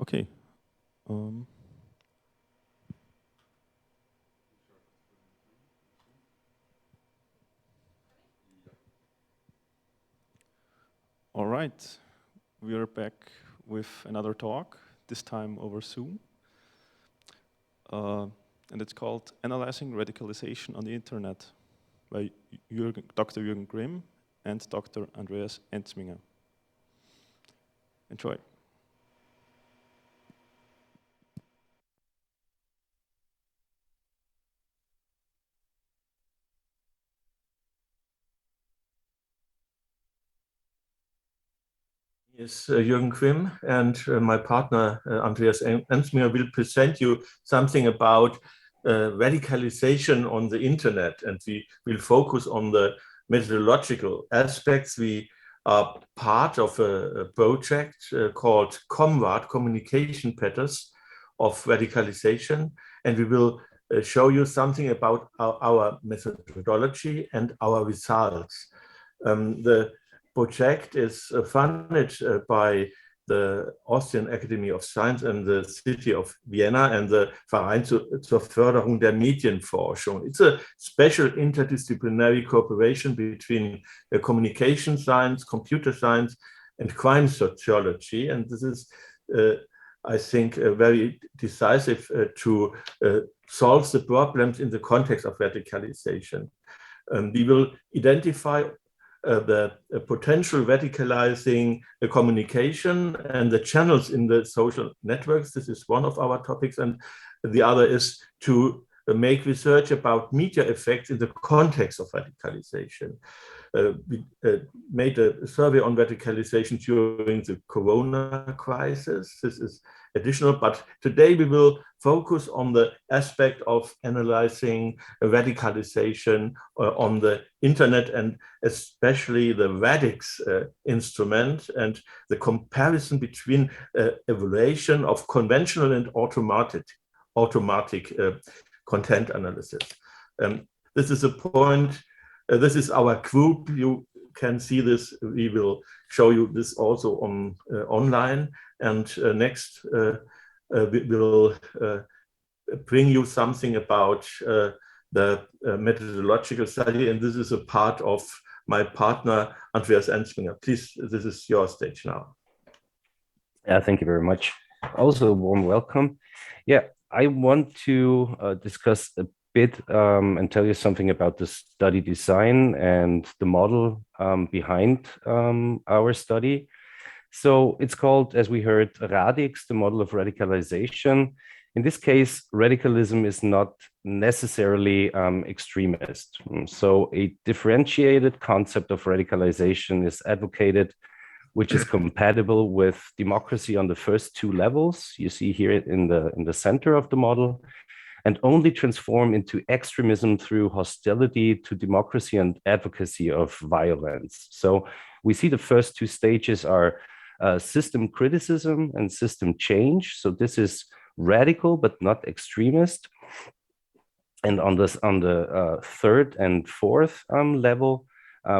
Okay. All right. We are back with another talk, this time over Zoom. And it's called Analyzing Radicalization on the Internet by Dr. Jürgen Grimm and Dr. Andreas Enzminger. Enjoy. Yes, Jürgen Grimm and my partner Andreas Enzminger will present you something about radicalization on the internet, and we will focus on the methodological aspects. We are part of a project called COMWAD, Communication Patterns of Radicalization, and we will show you something about our methodology and our results. The project is funded by the Austrian Academy of Science and the city of Vienna and the Verein zur Förderung der Medienforschung. It's a special interdisciplinary cooperation between communication science, computer science, and crime sociology. And this is, I think, very decisive to solve the problems in the context of radicalization. We will identify the potential radicalizing communication and the channels in the social networks. This is one of our topics. And the other is to make research about media effects in the context of radicalization. We made a survey on radicalization during the Corona crisis. This is additional, but today we will focus on the aspect of analyzing radicalization on the internet, and especially the RADIX instrument and the comparison between evaluation of conventional and automatic content analysis. This is a point. This is our group. You can see this. We will show you this also on online. And next, we will bring you something about the methodological study. And this is a part of my partner, Andreas Enzminger. Please, this is your stage now. Yeah, thank you very much. Also, a warm welcome. Yeah, I want to discuss a bit and tell you something about the study design and the model behind our study. So it's called, as we heard, RADIX, the model of radicalization. In this case, radicalism is not necessarily extremist. So a differentiated concept of radicalization is advocated, which is compatible with democracy on the first two levels. You see here in the center of the model, and only transform into extremism through hostility to democracy and advocacy of violence. So we see the first two stages are system criticism and system change. So this is radical but not extremist. And on the third and fourth level,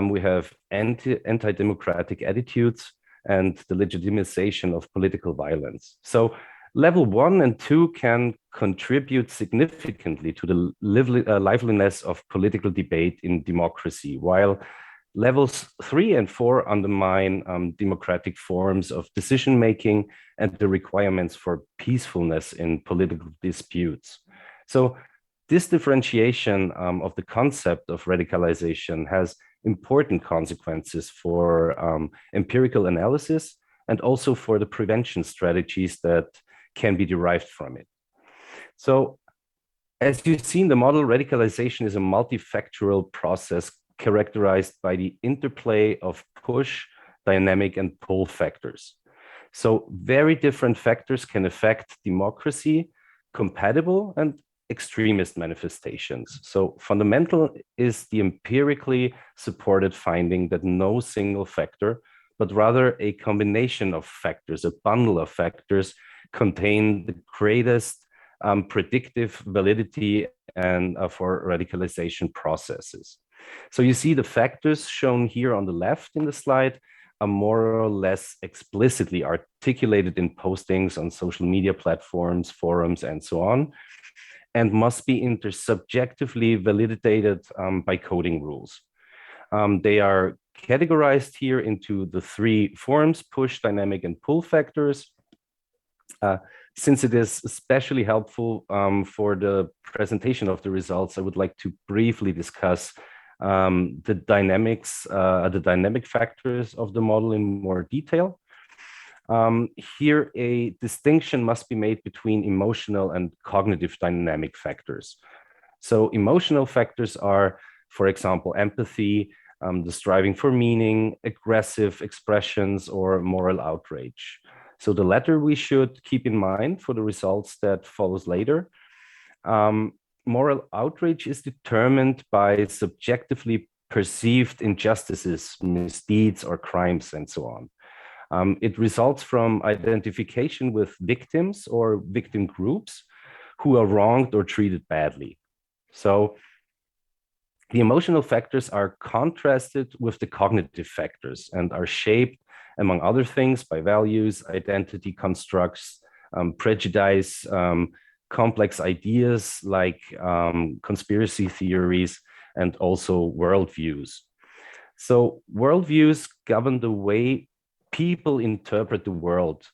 we have anti-democratic attitudes and the legitimization of political violence. So level 1 and 2 can contribute significantly to the liveliness of political debate in democracy, while levels 3 and 4 undermine democratic forms of decision-making and the requirements for peacefulness in political disputes. So this differentiation of the concept of radicalization has important consequences for empirical analysis and also for the prevention strategies that can be derived from it. So as you see in the model, radicalization is a multifactorial process characterized by the interplay of push, dynamic, and pull factors. So very different factors can affect democracy, compatible and extremist manifestations. So fundamental is the empirically supported finding that no single factor, but rather a combination of factors, a bundle of factors, contain the greatest predictive validity and for radicalization processes. So you see the factors shown here on the left in the slide are more or less explicitly articulated in postings on social media platforms, forums, and so on, and must be intersubjectively validated by coding rules. They are categorized here into the three forms: push, dynamic, and pull factors. Since it is especially helpful for the presentation of the results, I would like to briefly discuss the dynamic factors of the model in more detail. Here, a distinction must be made between emotional and cognitive dynamic factors. So emotional factors are, for example, empathy, the striving for meaning, aggressive expressions, or moral outrage. So the latter we should keep in mind for the results that follows later. Moral outrage is determined by subjectively perceived injustices, misdeeds, or crimes, and so on. It results from identification with victims or victim groups who are wronged or treated badly. So the emotional factors are contrasted with the cognitive factors and are shaped, among other things, by values, identity constructs, prejudice, complex ideas like conspiracy theories, and also worldviews. So worldviews govern the way people interpret the world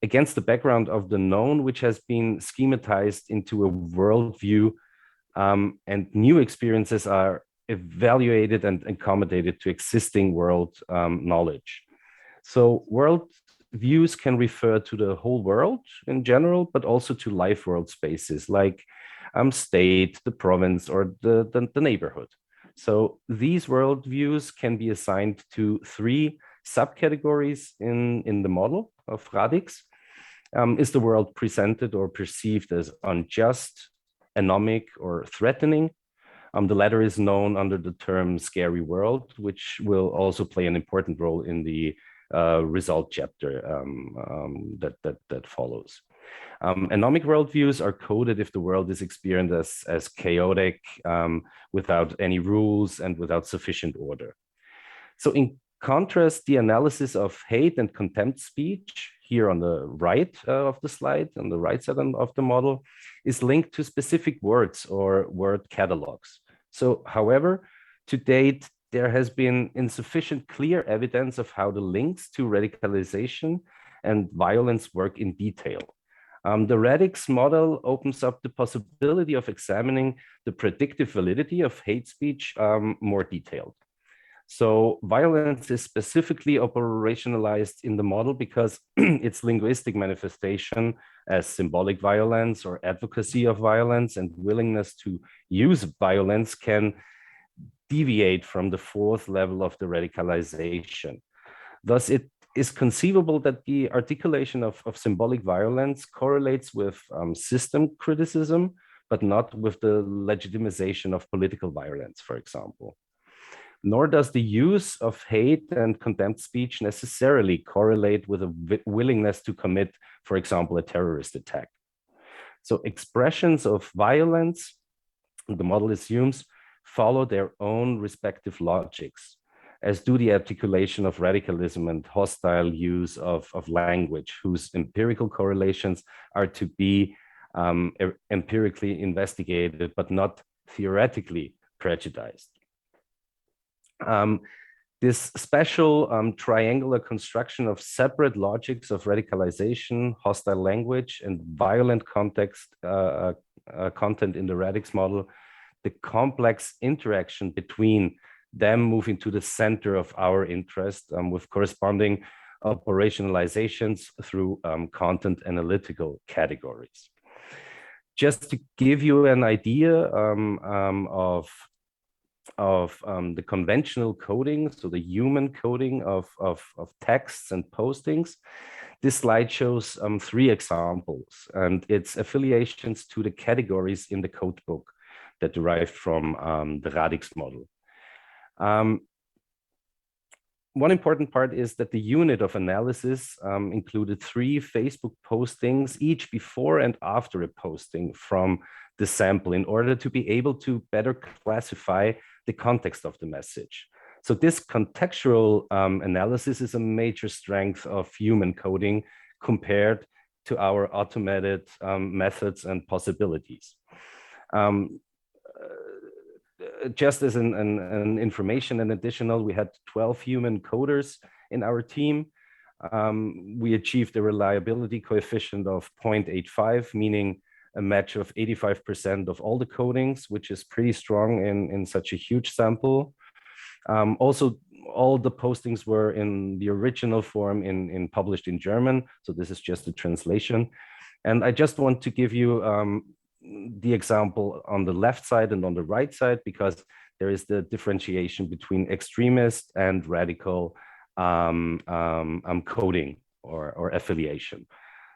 against the background of the known, which has been schematized into a worldview, and new experiences are evaluated and accommodated to existing world knowledge. So world views can refer to the whole world in general, but also to life world spaces like state, the province, or the neighborhood. So these worldviews can be assigned to three subcategories in the model of RADIX. Is the world presented or perceived as unjust, anomic, or threatening? The latter is known under the term scary world, which will also play an important role in the result chapter that follows. Anomic worldviews are coded if the world is experienced as chaotic, without any rules and without sufficient order. So in contrast, the analysis of hate and contempt speech here on the right of the slide, on the right side of the model, is linked to specific words or word catalogs. So, however, to date, there has been insufficient clear evidence of how the links to radicalization and violence work in detail. The RADIX model opens up the possibility of examining the predictive validity of hate speech more detailed. So violence is specifically operationalized in the model because its linguistic manifestation as symbolic violence or advocacy of violence and willingness to use violence can deviate from the fourth level of the radicalization. Thus, it is conceivable that the articulation of symbolic violence correlates with system criticism, but not with the legitimization of political violence, for example. Nor does the use of hate and contempt speech necessarily correlate with a willingness to commit, for example, a terrorist attack. So expressions of violence, the model assumes, follow their own respective logics, as do the articulation of radicalism and hostile use of language, whose empirical correlations are to be empirically investigated, but not theoretically prejudiced. This special triangular construction of separate logics of radicalization, hostile language, and violent content in the RADIX model, the complex interaction between them moving to the center of our interest with corresponding operationalizations through content analytical categories. Just to give you an idea of the conventional coding, so the human coding of texts and postings, this slide shows three examples and its affiliations to the categories in the codebook that derived from the RADIX model. One important part is that the unit of analysis included 3 Facebook postings, each before and after a posting from the sample, in order to be able to better classify the context of the message. So this contextual analysis is a major strength of human coding compared to our automated methods and possibilities. Just as an information and additional, we had 12 human coders in our team. We achieved a reliability coefficient of 0.85, meaning a match of 85% of all the codings, which is pretty strong in such a huge sample. Also, all the postings were in the original form in published in German. So this is just a translation. And I just want to give you the example on the left side and on the right side, because there is the differentiation between extremist and radical coding or affiliation.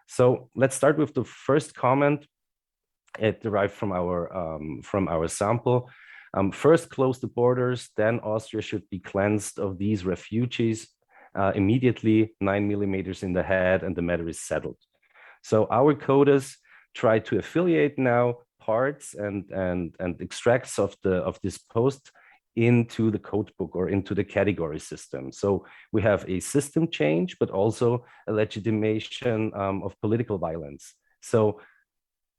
So let's start with the first comment. It derived from our sample. First, close the borders, then Austria should be cleansed of these refugees immediately, 9 millimeters in the head, and the matter is settled. So our coders try to affiliate now parts and extracts of this post into the codebook or into the category system. So we have a system change, but also a legitimation of political violence. So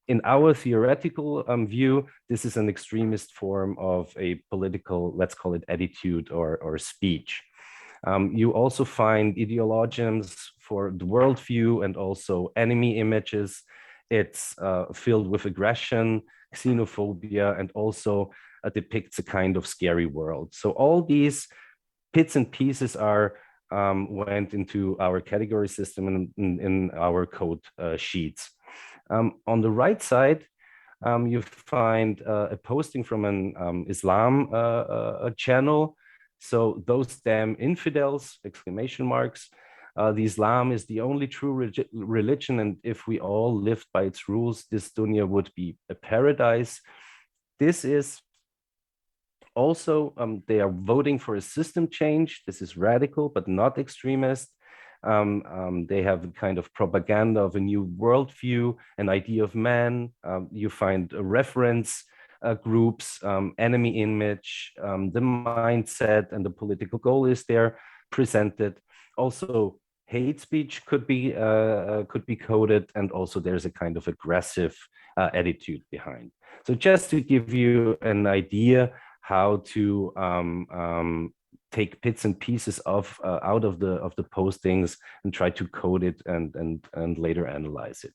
in our theoretical view, this is an extremist form of a political, let's call it attitude or speech. You also find ideologies for the worldview and also enemy images. It's filled with aggression, xenophobia, and also depicts a kind of scary world. So all these bits and pieces are went into our category system and in our code sheets. On the right side, you find a posting from an Islam channel. So those damn infidels, exclamation marks. The Islam is the only true religion, and if we all lived by its rules, this dunya would be a paradise. This is also, they are voting for a system change. This is radical, but not extremist. They have a kind of propaganda of a new worldview, an idea of man. You find reference groups, enemy image, the mindset and the political goal is there presented. Also, hate speech could be coded, and also there's a kind of aggressive attitude behind. So just to give you an idea how to take bits and pieces of out of the postings and try to code it and later analyze it.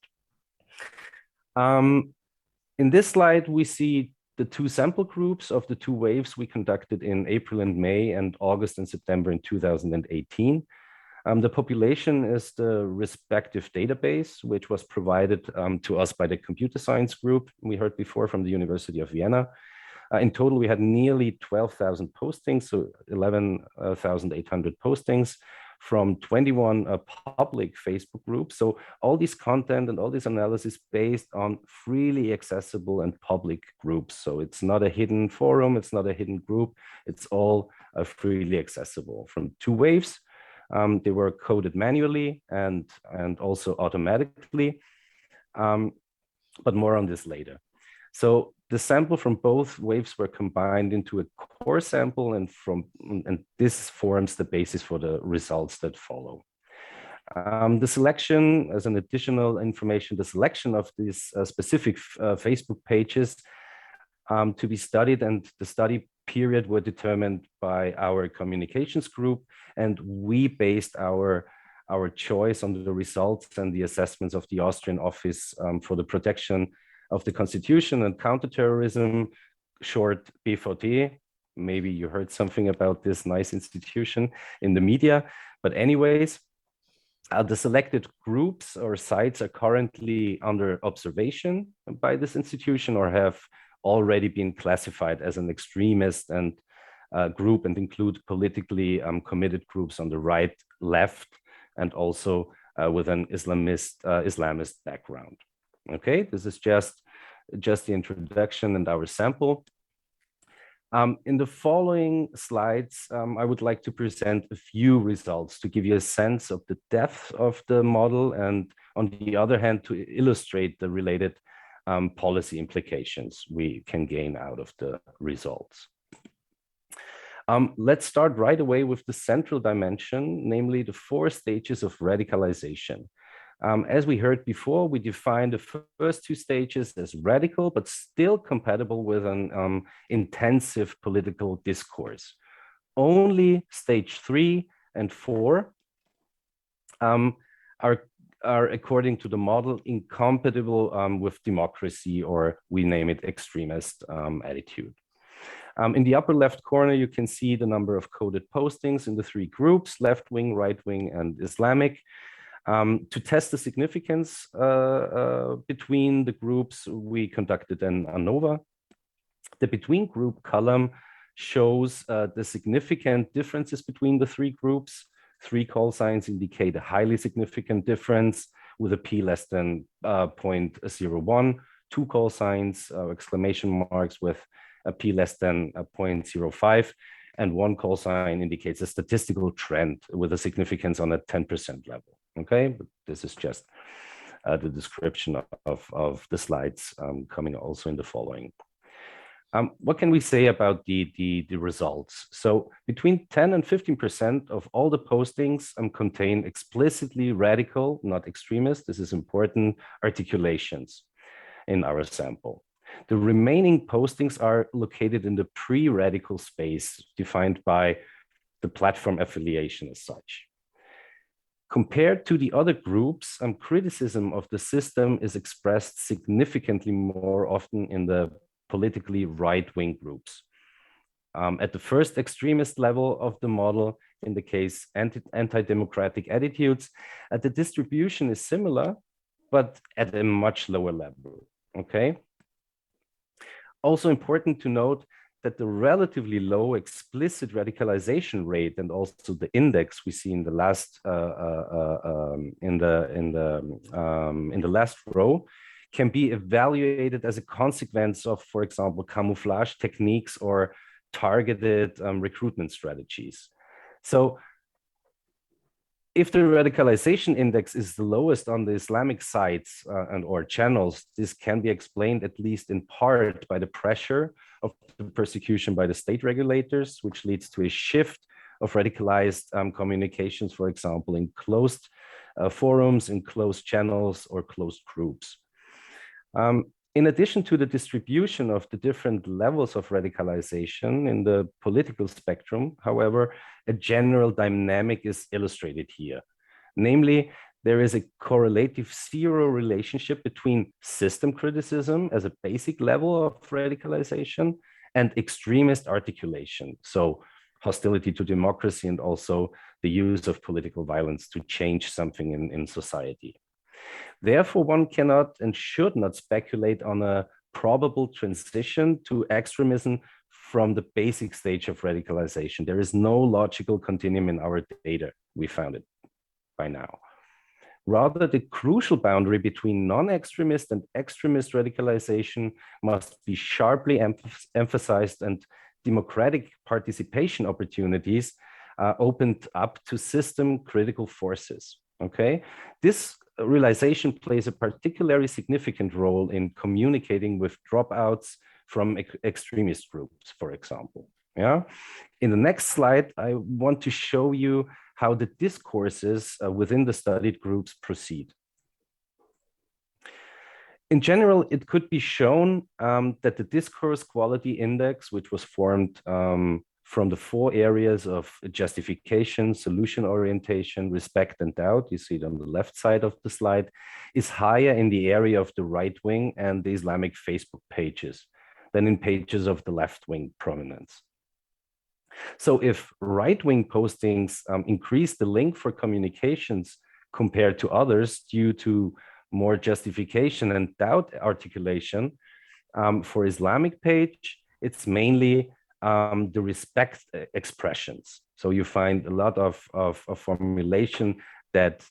In this slide, we see the two sample groups of the two waves we conducted in April and May and August and September in 2018. The population is the respective database, which was provided to us by the computer science group we heard before from the University of Vienna. In total, we had nearly 12,000 postings, so 11,800 postings from 21 public Facebook groups. So all this content and all this analysis based on freely accessible and public groups. So it's not a hidden forum, it's not a hidden group, it's all freely accessible from two waves. They were coded manually and also automatically, but more on this later. So the sample from both waves were combined into a core sample, and this forms the basis for the results that follow. The selection, as an additional information, the selection of these specific Facebook pages to be studied and the study period were determined by our communications group, and we based our choice on the results and the assessments of the Austrian Office for the Protection of the Constitution and Counterterrorism, short BVT. Maybe you heard something about this nice institution in the media, but anyways, the selected groups or sites are currently under observation by this institution or have already been classified as an extremist and group and include politically committed groups on the right, left, and also with an Islamist background. Okay, this is just the introduction and our sample. In the following slides, I would like to present a few results to give you a sense of the depth of the model, and on the other hand, to illustrate the related policy implications we can gain out of the results. Let's start right away with the central dimension, namely the 4 stages of radicalization. As we heard before, we defined the first 2 stages as radical, but still compatible with an intensive political discourse. Only stage 3 and 4 are, according to the model, incompatible with democracy, or we name it extremist attitude. In the upper left corner, you can see the number of coded postings in the 3 groups: left-wing, right-wing, and Islamic. To test the significance between the groups, we conducted an ANOVA. The between group column shows the significant differences between the 3 groups. 3 call signs indicate a highly significant difference with a p less than 0.01. 2 call signs, exclamation marks, with a p less than 0.05, and 1 call sign indicates a statistical trend with a significance on a 10% level. Okay, but this is just the description of the slides coming also in the following. What can we say about the results? So between 10 and 15% of all the postings contain explicitly radical, not extremist, this is important, articulations in our sample. The remaining postings are located in the pre-radical space defined by the platform affiliation as such. Compared to the other groups, criticism of the system is expressed significantly more often in the politically right-wing groups. At the first extremist level of the model, in the case anti-democratic attitudes, the distribution is similar, but at a much lower level, okay? Also important to note that the relatively low explicit radicalization rate and also the index we see in the last in the last row can be evaluated as a consequence of, for example, camouflage techniques or targeted recruitment strategies. So if the radicalization index is the lowest on the Islamic sites and or channels, this can be explained at least in part by the pressure of the persecution by the state regulators, which leads to a shift of radicalized communications, for example, in closed forums, in closed channels or closed groups. In addition to the distribution of the different levels of radicalization in the political spectrum, however, a general dynamic is illustrated here. Namely, there is a correlative 0 relationship between system criticism as a basic level of radicalization and extremist articulation. So hostility to democracy and also the use of political violence to change something in society. Therefore, one cannot and should not speculate on a probable transition to extremism from the basic stage of radicalization. There is no logical continuum in our data. We found it by now. Rather, the crucial boundary between non-extremist and extremist radicalization must be sharply emphasized, and democratic participation opportunities opened up to system critical forces. Okay, this realization plays a particularly significant role in communicating with dropouts from extremist groups, for example. Yeah. In the next slide, I want to show you how the discourses within the studied groups proceed. In general, it could be shown that the discourse quality index, which was formed from the 4 areas of justification, solution orientation, respect, and doubt, you see it on the left side of the slide, is higher in the area of the right wing and the Islamic Facebook pages than in pages of the left wing prominence. So if right-wing postings increase the link for communications compared to others due to more justification and doubt articulation, for Islamic page, it's mainly the respect expressions. So you find a lot of formulation that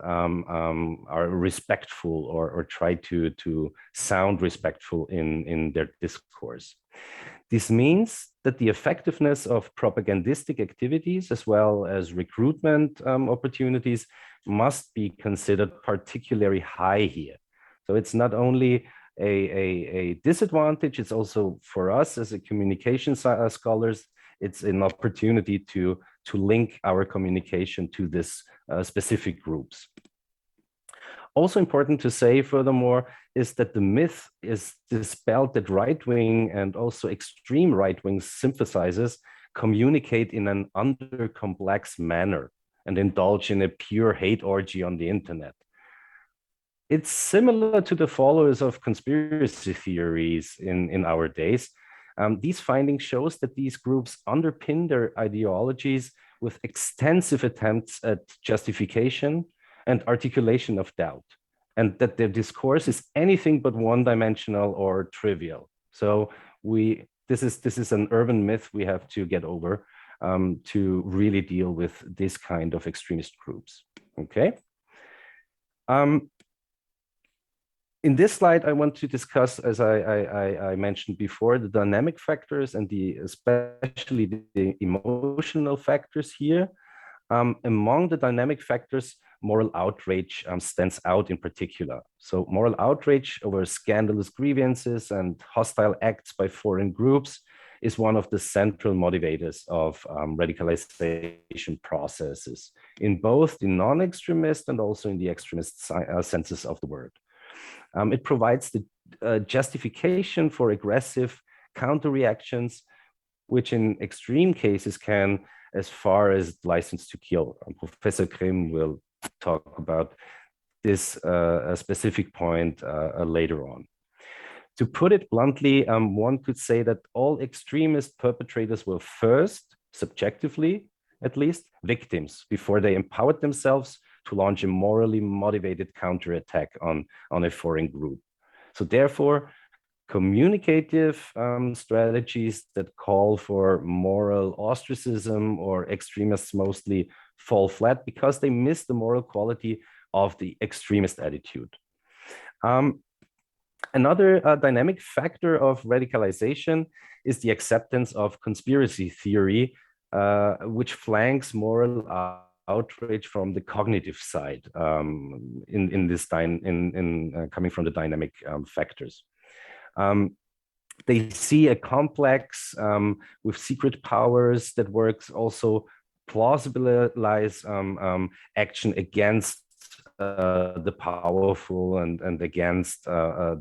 are respectful or try to sound respectful in their discourse. This means that the effectiveness of propagandistic activities as well as recruitment opportunities must be considered particularly high here. So it's not only a disadvantage, it's also for us as a communication scholars, it's an opportunity to link our communication to this specific groups. Also important to say, furthermore, is that the myth is dispelled that right-wing and also extreme right-wing sympathizers communicate in an under-complex manner and indulge in a pure hate orgy on the internet. It's similar to the followers of conspiracy theories in our days. These findings shows that these groups underpin their ideologies with extensive attempts at justification and articulation of doubt, and that their discourse is anything but one-dimensional or trivial. So this is an urban myth we have to get over to really deal with this kind of extremist groups. Okay. In this slide, I want to discuss, as I mentioned before, the dynamic factors and especially the emotional factors here. Among the dynamic factors, moral outrage stands out in particular. So moral outrage over scandalous grievances and hostile acts by foreign groups is one of the central motivators of radicalization processes in both the non-extremist and also in the extremist senses of the word. It provides the justification for aggressive counter-reactions, which in extreme cases can as far as license to kill. Professor Grimm will talk about this specific point later on. To put it bluntly, one could say that all extremist perpetrators were first, subjectively at least, victims before they empowered themselves to launch a morally motivated counterattack on a foreign group. So therefore, communicative strategies that call for moral ostracism or extremists mostly fall flat because they miss the moral quality of the extremist attitude. Another dynamic factor of radicalization is the acceptance of conspiracy theory, which flanks moral outrage from the cognitive side coming from the dynamic factors. They see a complex with secret powers that works also plausibilize action against the powerful and against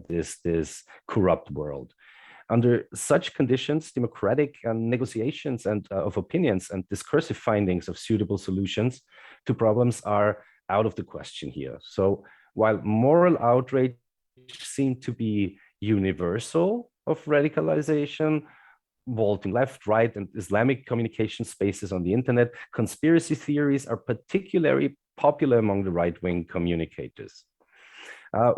this corrupt world. Under such conditions, democratic negotiations and of opinions and discursive findings of suitable solutions to problems are out of the question here. So while moral outrage seemed to be universal of radicalization, vaulting left, right, and Islamic communication spaces on the internet, conspiracy theories are particularly popular among the right-wing communicators.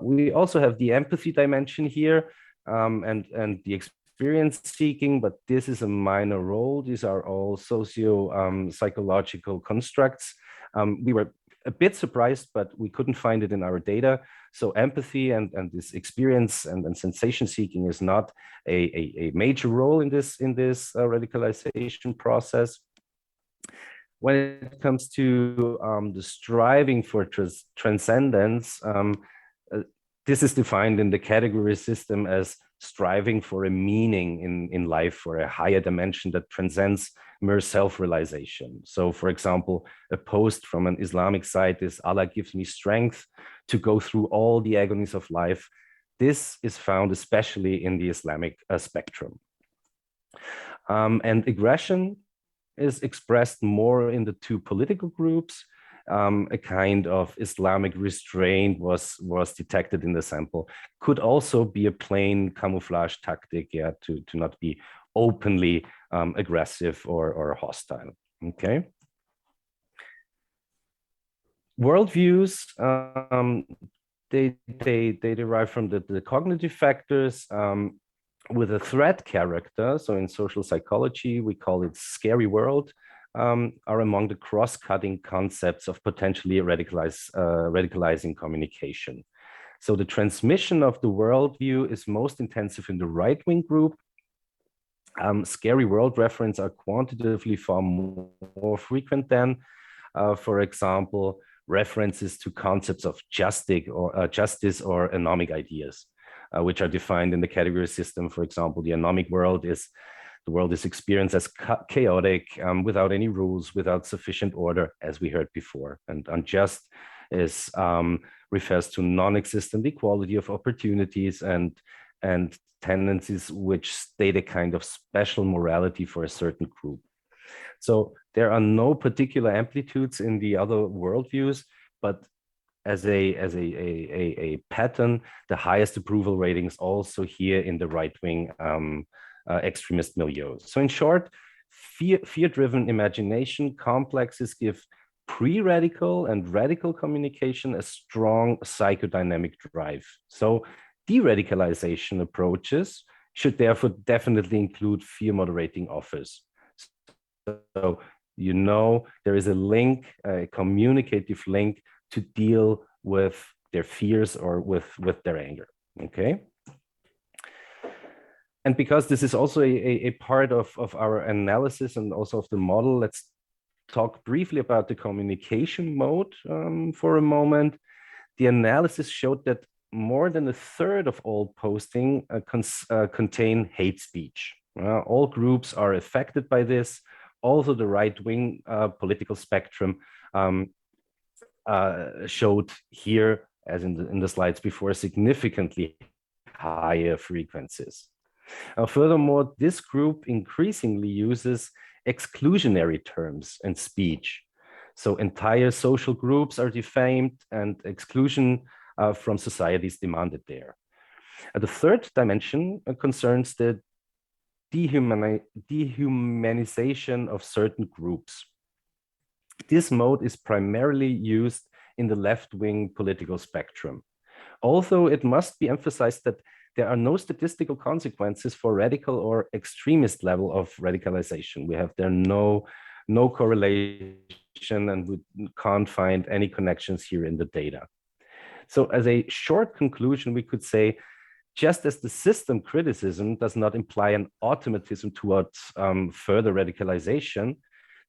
We also have the empathy dimension here and the experience seeking, but this is a minor role. These are all socio-psychological constructs. We were a bit surprised, but we couldn't find it in our data. So empathy and this experience and sensation seeking is not a major role in this radicalization process. When it comes to the striving for transcendence, this is defined in the category system as striving for a meaning in life, for a higher dimension that transcends mere self-realization. So for example, a post from an Islamic site is Allah gives me strength to go through all the agonies of life. This is found especially in the Islamic spectrum. And aggression is expressed more in the two political groups. A kind of Islamic restraint was detected in the sample. Could also be a plain camouflage tactic, yeah, to not be openly aggressive or hostile. Okay. Worldviews, they derive from the cognitive factors with a threat character. So in social psychology, we call it scary world. Are among the cross-cutting concepts of potentially radicalizing communication. So the transmission of the worldview is most intensive in the right-wing group. Scary world reference are quantitatively far more frequent than, for example, references to concepts of justice or anomic ideas, which are defined in the category system. For example, the anomic world is The world is experienced as chaotic, without any rules, without sufficient order, as we heard before. And unjust is refers to non-existent equality of opportunities and tendencies which state a kind of special morality for a certain group. So there are no particular amplitudes in the other worldviews, but as a pattern, the highest approval ratings also here in the right-wing extremist milieu. So in short, fear-driven imagination complexes give pre-radical and radical communication a strong psychodynamic drive. So de-radicalization approaches should therefore definitely include fear moderating offers. So you know there is a link, a communicative link to deal with their fears or with their anger, okay? And because this is also a part of our analysis and also of the model, let's talk briefly about the communication mode for a moment. The analysis showed that more than a third of all posting contain hate speech. All groups are affected by this. Also, the right-wing political spectrum showed here, as in the slides before, significantly higher frequencies. Furthermore, this group increasingly uses exclusionary terms in speech. So entire social groups are defamed and exclusion from society is demanded there. The third dimension concerns the dehumanization of certain groups. This mode is primarily used in the left-wing political spectrum. Although it must be emphasized that there are no statistical consequences for radical or extremist level of radicalization. We have there no correlation, and we can't find any connections here in the data. So as a short conclusion, we could say, just as the system criticism does not imply an automatism towards further radicalization,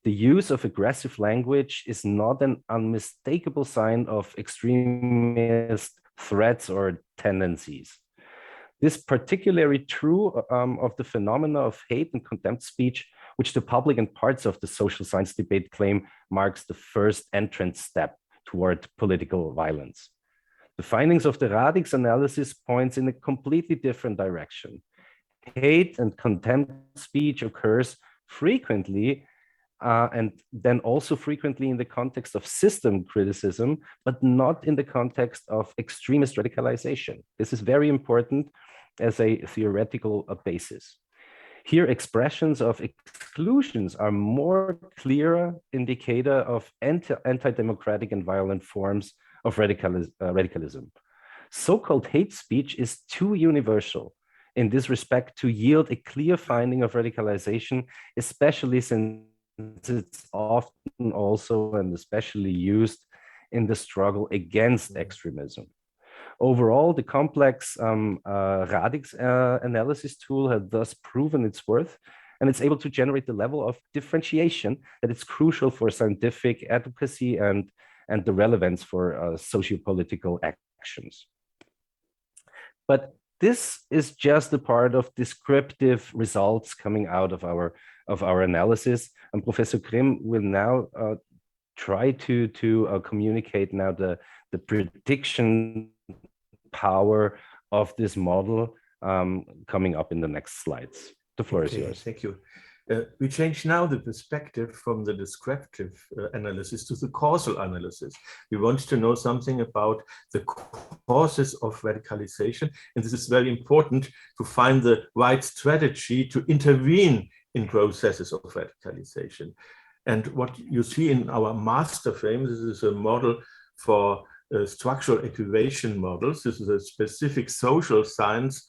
the use of aggressive language is not an unmistakable sign of extremist threats or tendencies. This is particularly true of the phenomena of hate and contempt speech, which the public and parts of the social science debate claim marks the first entrance step toward political violence. The findings of the RADIX analysis points in a completely different direction. Hate and contempt speech occurs frequently and then also frequently in the context of system criticism, but not in the context of extremist radicalization. This is very important as a theoretical basis. Here, expressions of exclusions are more clearer indicator of anti-democratic and violent forms of radicalism. So-called hate speech is too universal in this respect to yield a clear finding of radicalization, especially since it's often also and especially used in the struggle against extremism. Overall, the complex RADIX analysis tool has thus proven its worth, and it's able to generate the level of differentiation that is crucial for scientific advocacy and the relevance for socio-political actions. But this is just a part of descriptive results coming out of our analysis. And Professor Grimm will now try to communicate now the prediction power of this model coming up in the next slides. The floor is yours. Thank you. We change now the perspective from the descriptive analysis to the causal analysis. We want to know something about the causes of radicalization, and this is very important to find the right strategy to intervene in processes of radicalization. And what you see in our master frame, this is a model for structural equation models. This is a specific social science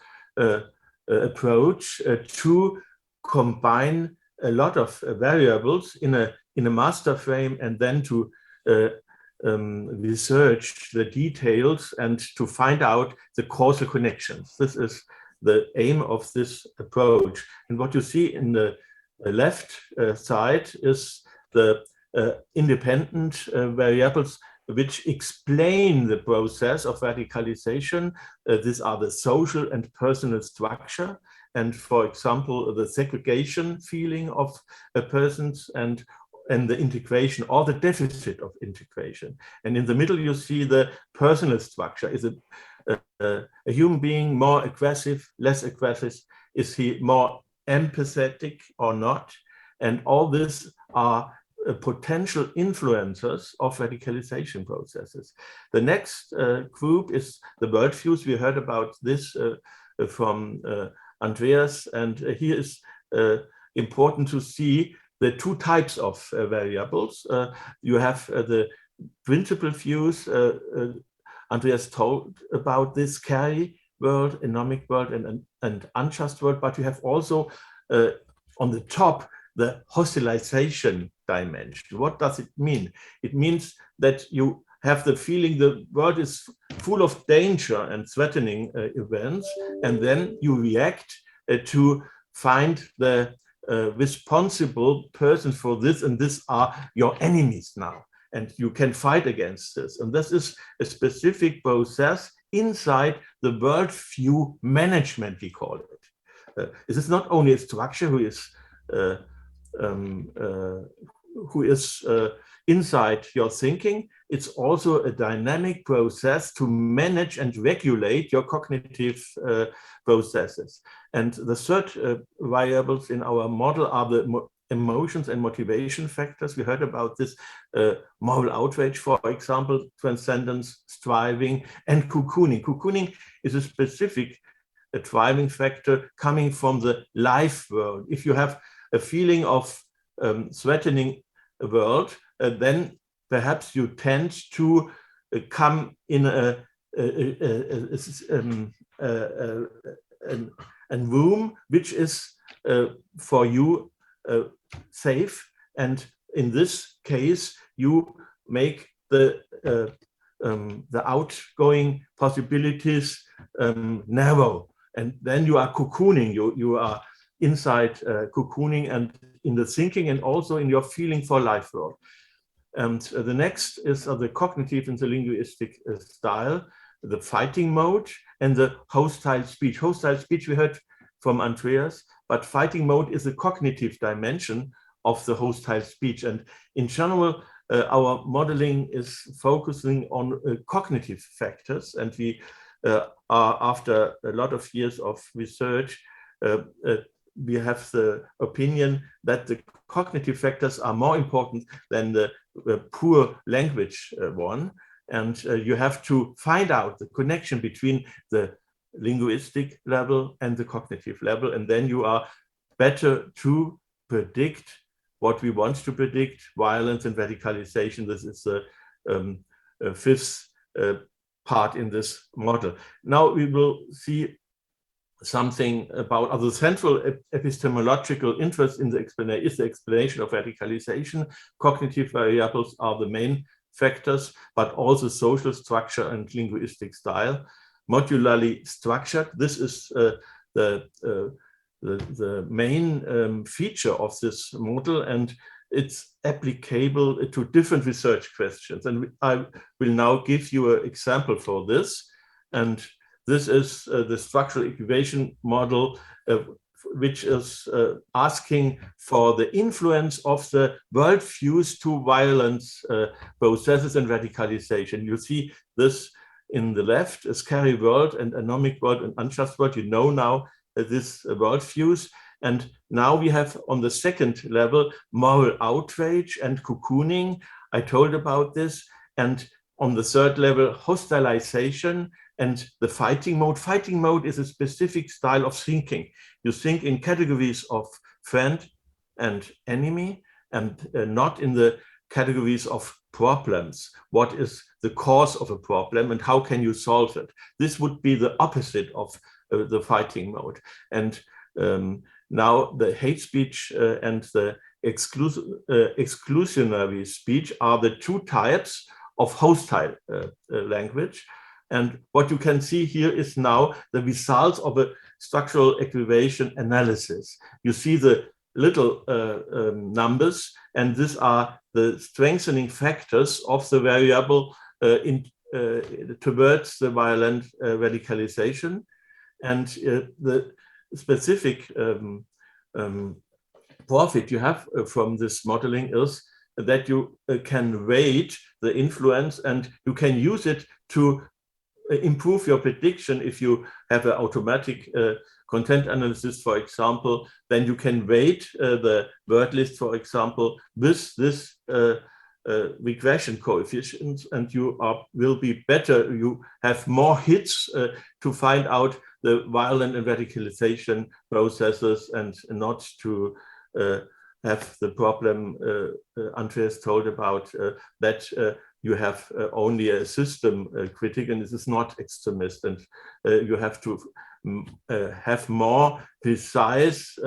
approach to combine a lot of variables in a master frame and then to research the details and to find out the causal connections. This is the aim of this approach. And what you see in the left side is the independent variables which explain the process of radicalization. These are the social and personal structure. and, for example, the segregation feeling of persons and the integration or the deficit of integration. And in the middle, you see the personal structure. Is a human being more aggressive, less aggressive? Is he more empathetic or not? And all this are potential influencers of radicalization processes. The next group is the worldviews. We heard about this from Andreas, and here is important to see the two types of variables. You have the principal views. Andreas told about this carry world, anomic world, and unjust world, but you have also on the top the hostilization dimension. What does it mean? It means that you have the feeling the world is full of danger and threatening events, and then you react to find the responsible persons for this, and these are your enemies now, and you can fight against this. And this is a specific process inside the worldview management, we call it. This is not only a structure who is inside your thinking, it's also a dynamic process to manage and regulate your cognitive processes. And the third variables in our model are the emotions and motivation factors. We heard about this moral outrage, for example, transcendence, striving, and cocooning. Cocooning is a specific driving factor coming from the life world. If you have a feeling of threatening a world, then perhaps you tend to come in a room which is for you safe, and in this case you make the outgoing possibilities narrow, and then you are cocooning. You are inside cocooning and in the thinking and also in your feeling for life world. And the next is the cognitive and the linguistic style, the fighting mode and the hostile speech. Hostile speech we heard from Andreas, but fighting mode is the cognitive dimension of the hostile speech. And in general, our modeling is focusing on cognitive factors, and we are, after a lot of years of research, we have the opinion that the cognitive factors are more important than the poor language one. And you have to find out the connection between the linguistic level and the cognitive level, and then you are better to predict what we want to predict, violence and radicalization. This is the fifth part in this model. Now we will see something about other central epistemological interest in the explanation of radicalization. Cognitive variables are the main factors, but also social structure and linguistic style. Modularly structured, this is the main feature of this model, and it's applicable to different research questions. And I will now give you an example for this. And this is the structural equation model, which is asking for the influence of the worldviews to violence processes and radicalization. You see this in the left, a scary world and anomic world and unjust world. You know now this worldviews. And now we have on the second level, moral outrage and cocooning. I told about this. And on the third level, hostilization and the fighting mode. Fighting mode is a specific style of thinking. You think in categories of friend and enemy, and not in the categories of problems. What is the cause of a problem and how can you solve it? This would be the opposite of the fighting mode. And now the hate speech and the exclusionary speech are the two types of hostile language. And what you can see here is now the results of a structural equation analysis. You see the little numbers, and these are the strengthening factors of the variable towards the violent radicalization. And the specific profit you have from this modeling is that you can weight the influence, and you can use it to improve your prediction. If you have an automatic content analysis, for example, then you can weight the word list, for example, with this regression coefficients, and you will be better. You have more hits to find out the violent and radicalization processes, and not to have the problem Andreas told about that you have only a system critic, and this is not extremist, and you have to have more precise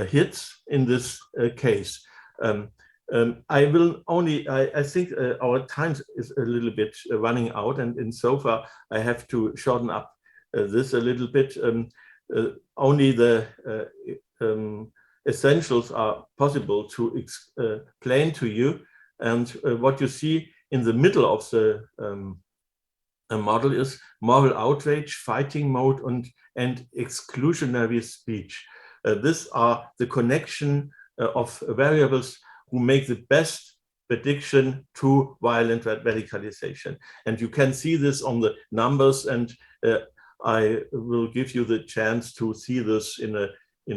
hits in this case. I will only, I think our time is a little bit running out, and in so far I have to shorten up this a little bit. Only the essentials are possible to explain to you. And what you see in the middle of the model is moral outrage, fighting mode, and exclusionary speech. These are the connection of variables who make the best prediction to violent radicalization. And you can see this on the numbers, and I will give you the chance to see this in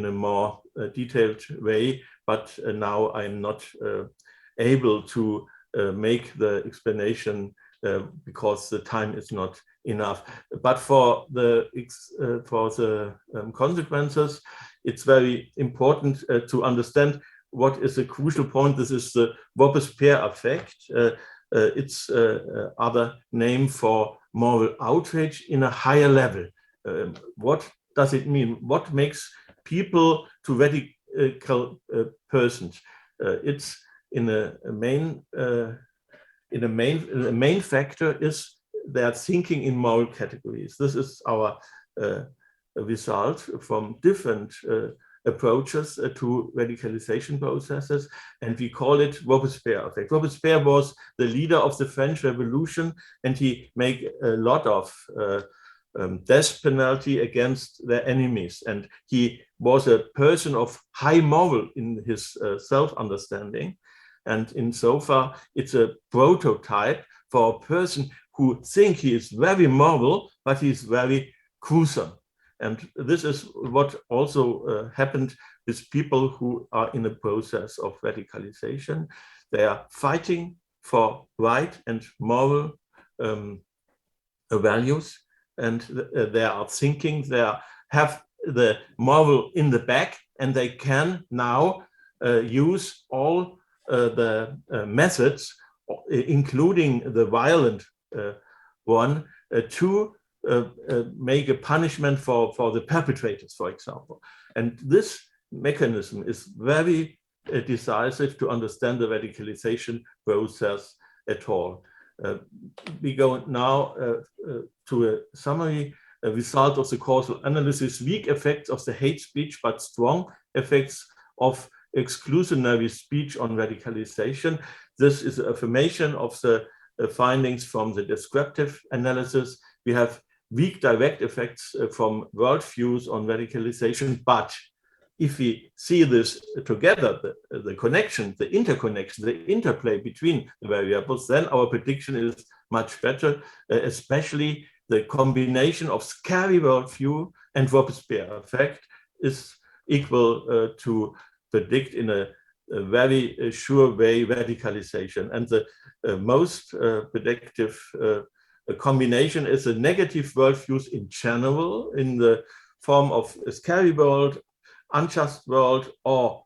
a more detailed way, but now I'm not able to make the explanation because the time is not enough. But for the consequences, it's very important to understand what is a crucial point. This is the Robespierre effect. It's other name for moral outrage in a higher level. What does it mean? What makes people to radical persons? It's in a main factor is they are thinking in moral categories. This is our result from different approaches to radicalization processes, and we call it Robespierre effect. Robespierre was the leader of the French Revolution, and he made a lot of death penalty against their enemies, and he was a person of high moral in his self-understanding, and in so far it's a prototype for a person who thinks he is very moral, but he's very gruesome. And this is what also happened with people who are in the process of radicalization. They are fighting for right and moral values, and they are thinking, they have the moral in the back, and they can now use all the methods, including the violent one, to make a punishment for the perpetrators, for example. And this mechanism is very decisive to understand the radicalization process at all. We go now to a summary, a result of the causal analysis, weak effects of the hate speech, but strong effects of exclusionary speech on radicalization. This is an affirmation of the findings from the descriptive analysis. We have weak direct effects from worldviews on radicalization, but if we see this together, the connection, the interconnection, the interplay between the variables, then our prediction is much better, especially the combination of scary worldview and Robespierre effect is equal to predict in a very sure way radicalization. And the most predictive combination is a negative worldviews in general, in the form of a scary world, unjust world, or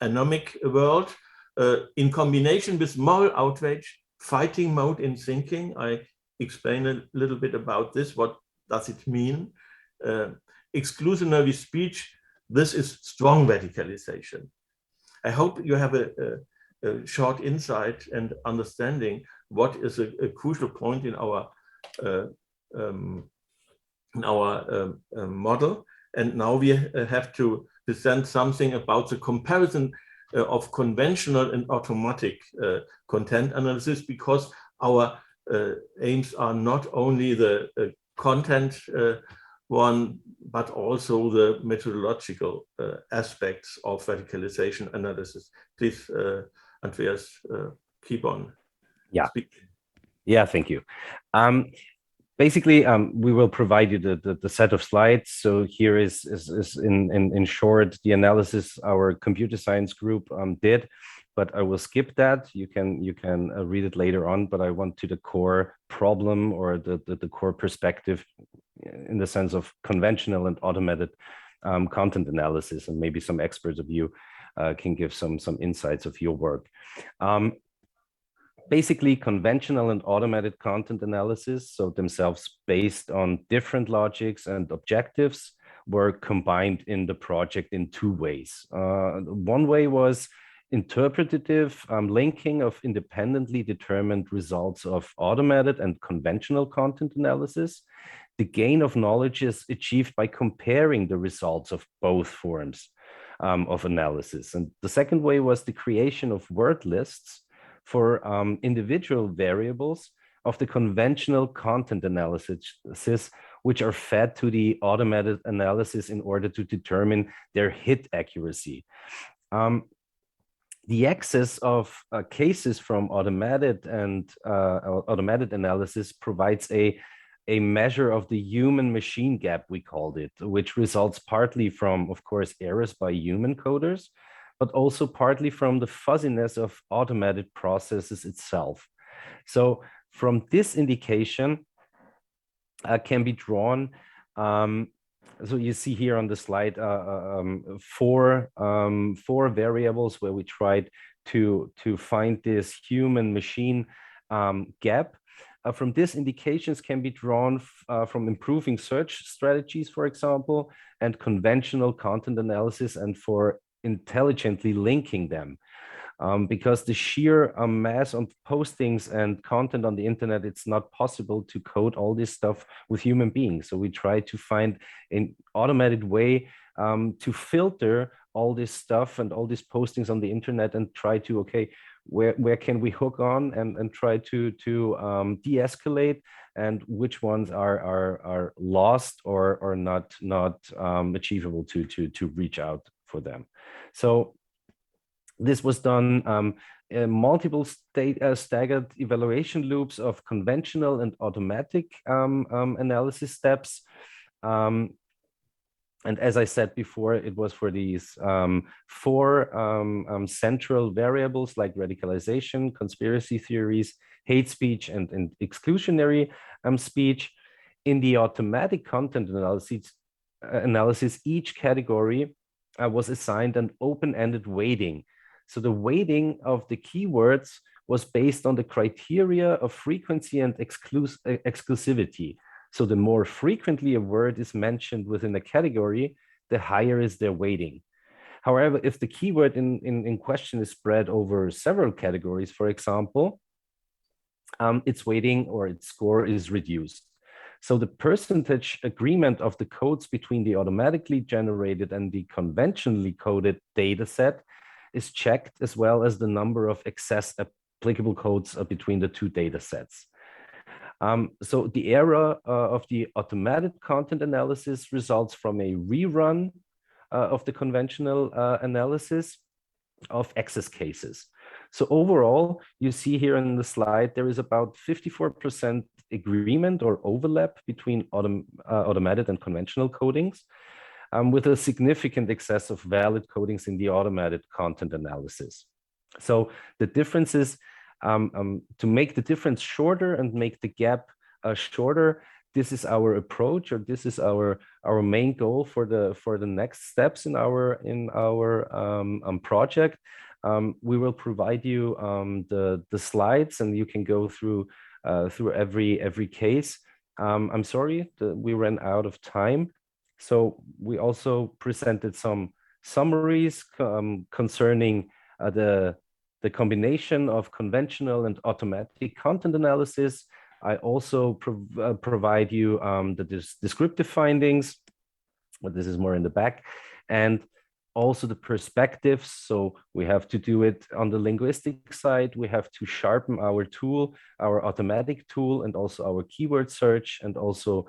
anomic world, in combination with moral outrage, fighting mode in thinking. I explain a little bit about this. What does it mean? Exclusionary speech. This is strong radicalization. I hope you have a short insight and understanding what is a crucial point in our model. And now we have to present something about the comparison of conventional and automatic content analysis, because our aims are not only the content one, but also the methodological aspects of radicalization analysis. Please, Andreas, keep on speaking. Yeah, thank you. Basically, we will provide you the set of slides. So here is in short the analysis our computer science group did, but I will skip that. You can read it later on. But I want to the core problem or the core perspective in the sense of conventional and automated content analysis, and maybe some experts of you can give some insights of your work. Basically, conventional and automated content analysis, so themselves based on different logics and objectives, were combined in the project in two ways. One way was interpretative linking of independently determined results of automated and conventional content analysis. The gain of knowledge is achieved by comparing the results of both forms of analysis. And the second way was the creation of word lists for individual variables of the conventional content analysis, which are fed to the automated analysis in order to determine their hit accuracy. The excess of cases from automated analysis provides a measure of the human-machine gap, we called it, which results partly from, of course, errors by human coders, but also partly from the fuzziness of automated processes itself. So from this indication can be drawn, so you see here on the slide four variables where we tried to find this human-machine gap. From this, indications can be drawn from improving search strategies, for example, and conventional content analysis, and for intelligently linking them. Because the sheer mass of postings and content on the internet, it's not possible to code all this stuff with human beings. So we try to find an automated way to filter all this stuff and all these postings on the internet and try to, okay, where can we hook on and try to de-escalate, and which ones are lost or not achievable to reach out for them. So this was done multiple staggered evaluation loops of conventional and automatic analysis steps. And as I said before, it was for these four central variables like radicalization, conspiracy theories, hate speech, and exclusionary speech. In the automatic content analysis, each category was assigned an open-ended weighting. So the weighting of the keywords was based on the criteria of frequency and exclusivity. So the more frequently a word is mentioned within a category, the higher is their weighting. However, if the keyword in question is spread over several categories, for example, its weighting or its score is reduced. So the percentage agreement of the codes between the automatically generated and the conventionally coded data set is checked, as well as the number of excess applicable codes between the two data sets. So the error of the automated content analysis results from a rerun of the conventional analysis of excess cases. So overall, you see here in the slide, there is about 54% agreement or overlap between automated and conventional codings, with a significant excess of valid codings in the automated content analysis. So the differences, to make the difference shorter and make the gap shorter, this is our approach, or this is our main goal for the next steps in our project. We will provide you the slides, and you can go through every case. I'm sorry that we ran out of time. So we also presented some summaries concerning the combination of conventional and automatic content analysis. I also provide you the descriptive findings, but this is more in the back, and also the perspectives. So we have to do it on the linguistic side. We have to sharpen our tool, our automatic tool, and also our keyword search, and also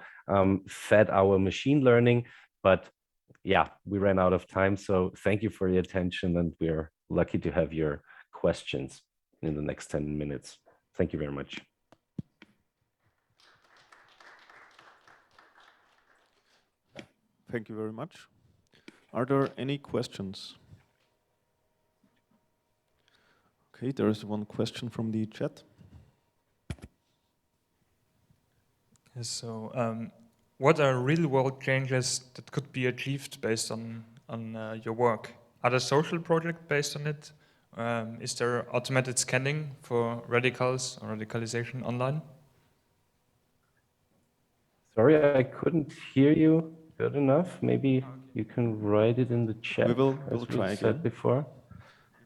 fed our machine learning. But yeah, we ran out of time. So thank you for your attention, and we're lucky to have your questions in the next 10 minutes. Thank you very much. Thank you very much. Are there any questions? Okay, there is one question from the chat. So, what are real-world changes that could be achieved based on your work? Are there social projects based on it? Is there automated scanning for radicals or radicalization online? Sorry, I couldn't hear you good enough. Maybe you can write it in the chat. We'll try again. Before.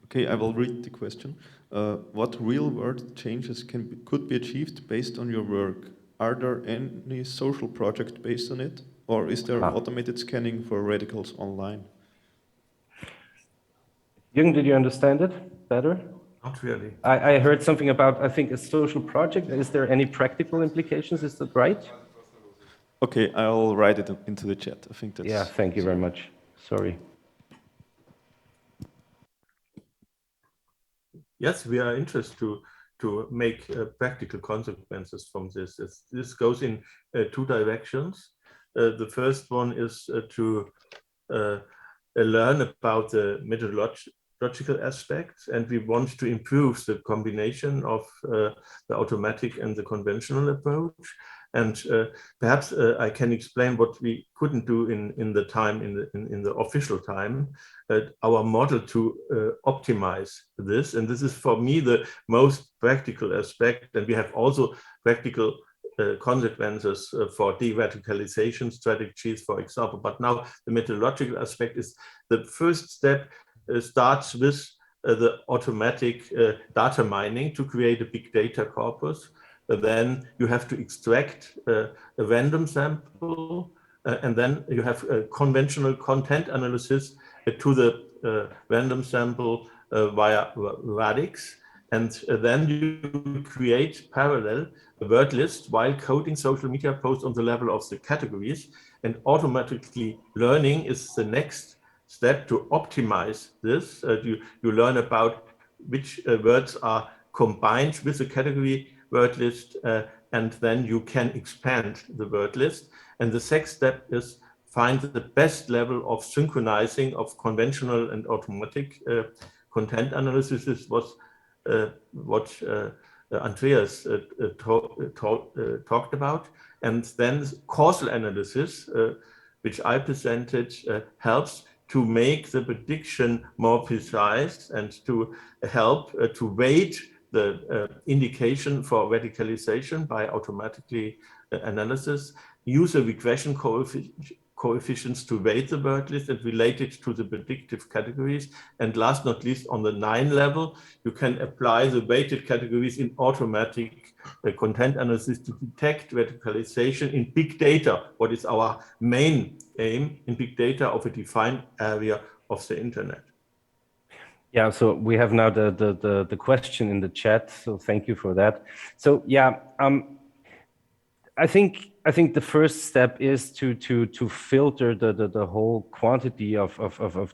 Okay, I will read the question. What real-world changes could be achieved based on your work? Are there any social projects based on it? Or is there automated scanning for radicals online? Jürgen, did you understand it better? Not really. I heard something about, I think, a social project. Is there any practical implications? Is that right? Okay, I'll write it into the chat. I think that's... Yeah, thank you very much. Sorry. Yes, we are interested to make practical consequences from this. This goes in two directions. The first one is to learn about the methodological aspects, and we want to improve the combination of the automatic and the conventional approach. And perhaps I can explain what we couldn't do in the official time, our model to optimize this. And this is for me the most practical aspect. And we have also practical consequences for de-radicalization strategies, for example. But now the methodological aspect is the first step starts with the automatic data mining to create a big data corpus. Then you have to extract a random sample, and then you have a conventional content analysis to the random sample via RADIX. And then you create parallel a word list while coding social media posts on the level of the categories. And automatically learning is the next step to optimize this. You learn about which words are combined with the category word list, and then you can expand the word list. And the second step is find the best level of synchronizing of conventional and automatic content analysis. This was what Andreas talked about. And then causal analysis, which I presented, helps to make the prediction more precise and to help to weight the indication for radicalization by automatically analysis, use a regression coefficients to weight the word list and relate it to the predictive categories. And last not least, on the 9 level, you can apply the weighted categories in automatic content analysis to detect radicalization in big data, what is our main aim in big data of a defined area of the internet. Yeah, so we have now the question in the chat, so thank you for that. So yeah, I think the first step is to filter the whole quantity of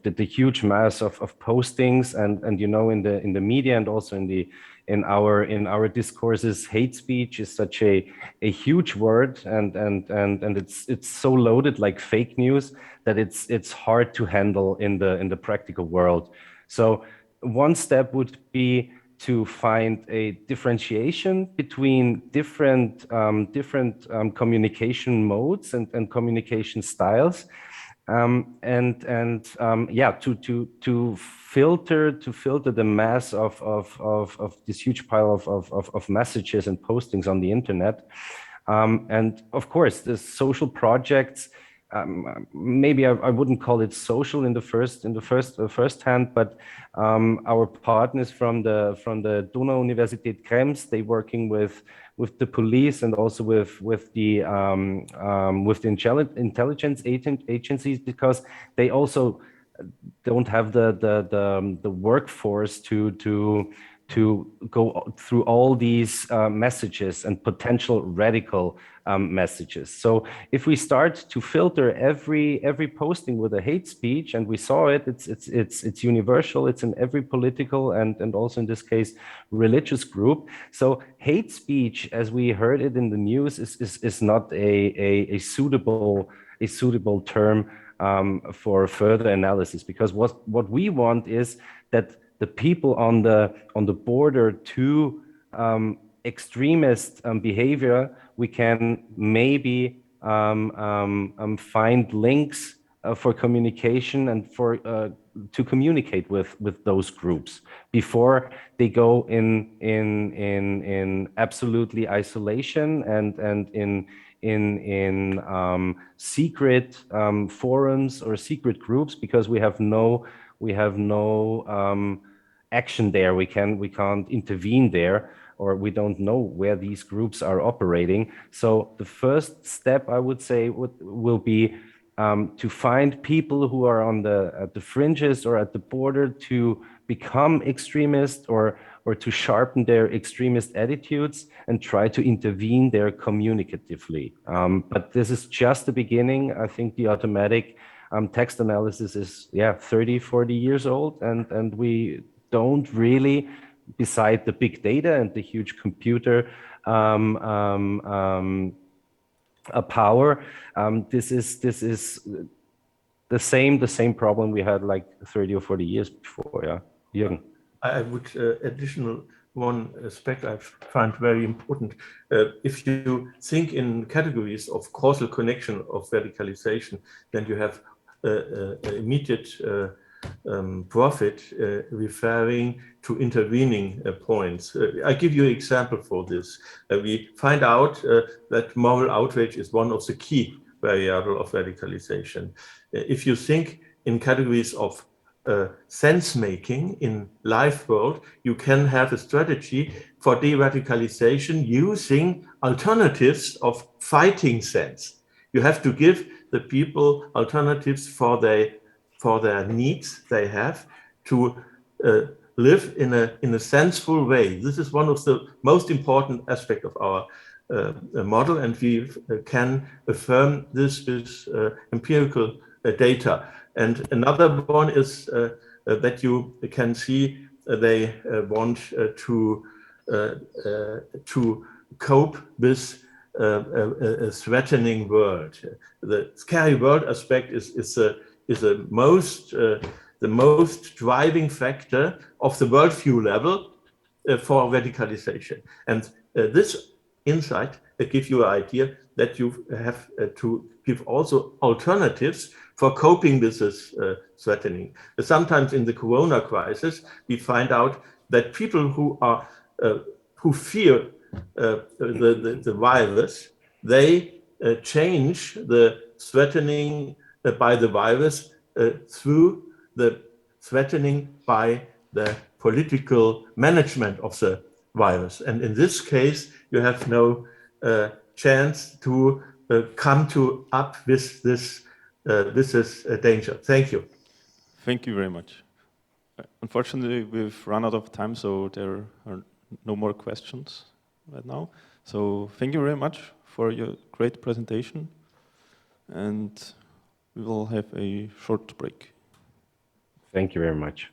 the huge mass of postings, and you know, in the media and also in our discourses, hate speech is such a huge word, and it's so loaded like fake news that it's hard to handle in the practical world. So one step would be to find a differentiation between different communication modes and communication styles, yeah, to filter the mass of this huge pile of messages and postings on the internet, and of course the social projects. Maybe I wouldn't call it social in the first hand, but our partners from the Donau-Universität Krems, they working with the police and also with the intelligence agencies, because they also don't have the workforce to to go through all these messages and potential radical messages. So if we start to filter every posting with a hate speech, and we saw it, it's universal, it's in every political and also in this case religious group. So hate speech, as we heard it in the news, is not a suitable term for further analysis, because what we want is that the people on the border to extremist behavior, we can maybe find links for communication and for to communicate with those groups before they go in absolutely isolation and in secret forums or secret groups, because we have no action there. We can't intervene there, or we don't know where these groups are operating. So the first step, I would say, will be to find people who are at the fringes or at the border to become extremists or to sharpen their extremist attitudes and try to intervene there communicatively. But this is just the beginning. I think the automatic text analysis is 30, 40 years old, and we don't really, beside the big data and the huge computer power, this is the same problem we had like 30 or 40 years before. Yeah, Jürgen. I would additional one aspect I find very important. If you think in categories of causal connection of radicalization, then you have immediate profit referring to intervening points. I give you an example for this. We find out that moral outrage is one of the key variables of radicalization. If you think in categories of sense making in life world, you can have a strategy for de-radicalization using alternatives of fighting sense. You have to give the people alternatives for their needs they have to live in a sensible way. This is one of the most important aspects of our model, and we can affirm this with empirical data. And another one is that you can see they want to cope with a threatening world. The scary world aspect is the most driving factor of the worldview level for radicalization. And this insight gives you an idea that you have to give also alternatives for coping with this threatening. Sometimes in the Corona crisis, we find out that people who fear the virus, they change the threatening by the virus through the threatening by the political management of the virus. And in this case, you have no chance to come up with this danger. Thank you. Thank you very much. Unfortunately, we've run out of time, so there are no more questions right now. So thank you very much for your great presentation, and we will have a short break. Thank you very much.